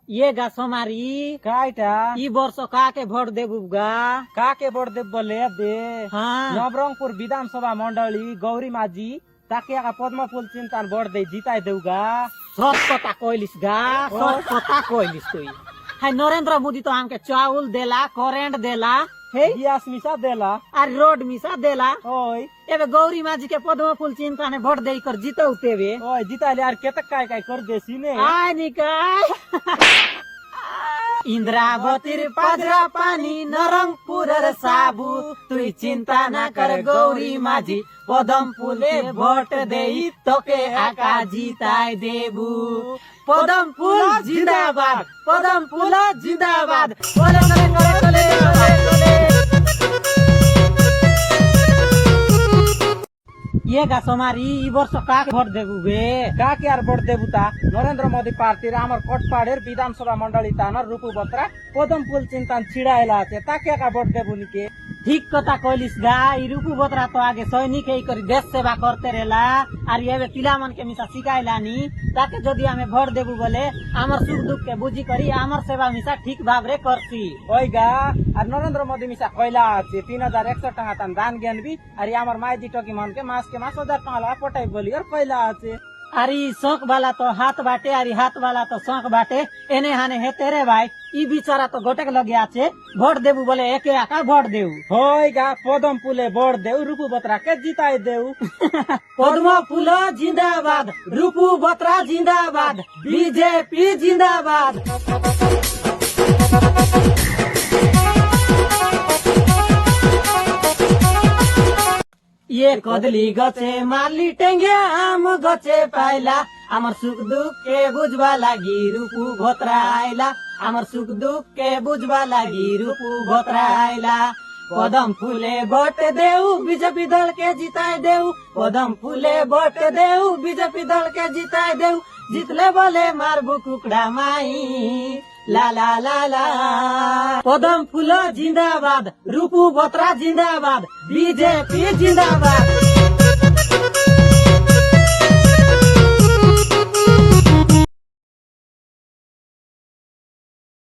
ये गा सोमारी কাইটা ई वर्ष काके भोट देबू गा। কাকে ভোট দেব বলে দে हाँ নবরঙ্গপুর বিধানসভা মন্ডলী গৌরী মাঝি তাকে একা পদ্মফুল চিন্তান ভোট দেই জিতাই দেউগা। सत कथा कहलिस गा, सत कथा कहलिस तुई। हाय नरेंद्र मोदी तो हमके चावल देला, करेंट देला, हे গ্যাস মিশা দেলা আর रोड मिसा देला। ওই एबे गौरी माजी के पद्म फूल चिंता ने भोट देई कर जीतौ तेवे। ওই জিতাইলে আর কেতক কাই কাই কর দেছি নে आय निकाय इंद्रावतीर पाजरा पानी नरम पुरर साबू तुई चिंता ना कर गौरी माझी पदम फूले भोट देई तोके आका जीताय देबू। पदम फूल जिंदाबाद, पदम फूल जिंदाबाद। बोले बोले बोले बोले बोले। ये गा सोमारी ई वर्ष काके भोट देबू बे। কাকে আর ভোট দেবু তা নরেন্দ্র মোদী পার্টির আমার কোটপাড়ের বিধানসভা মন্ডলী তানার রূপু বত্রা পদম ফুল চিন্তান ছিড়াইলা আছে তাকে একা ভোট দেবু নিকে। ठीक कथा कहलिस गा। ई रूपू बोतरा तो आगे सैनिक ही करी देश सेवा करते रहेला और ये पिला मन के मिसा सिखाइलानी ताके जदि हमें भोट देबू बोले आमर सुख दुख के बुझी करी आमर सेवा मिसा ठीक भाव रे करसी। ওই গা আর নরেন্দ্র মোদী মিশা কইলা আছে 3100 টাকা তান দান জ্ঞান বি আর আমার মাইজি টকি মনকে মাস 1000 টাকা লা পটাই বলি আর কইলা আছে। अरे शौक वाला तो हाथ बाटे अरे हाथ वाला तो शौक बाटे एने हाने हे तेरे भाई ई बिचारा तो गोटेक लगे आछे भोट देबू बोले एके आका भोट देऊ। ওই গা পদম ফুলে ভোট দেউ রূপু বত্রা কে জিতাই দেউ। पद्म फूल जिंदाबाद, रूपू बोत्रा जिंदाबाद, बीजेपी जिंदाबाद। ये कदली गचे माली टेंगे आम गचे पाइला आमर सुख दुख के बुझवा लागी रूपू भोत्रा आइला आमर सुख दुख के बुझवा लागी रूपू भोत्रा आइला। पदम फूले भोट देऊ बीजेपी दल के जिताय देऊ पदम फूले भोट देऊ बीजेपी दल के जिताय देऊ जितले बोले मारबू कुकड़ा माई ला ला ला ला। पदम फूल जिंदाबाद, रूपू बोत्रा जिंदाबाद, बीजेपी जिंदाबाद।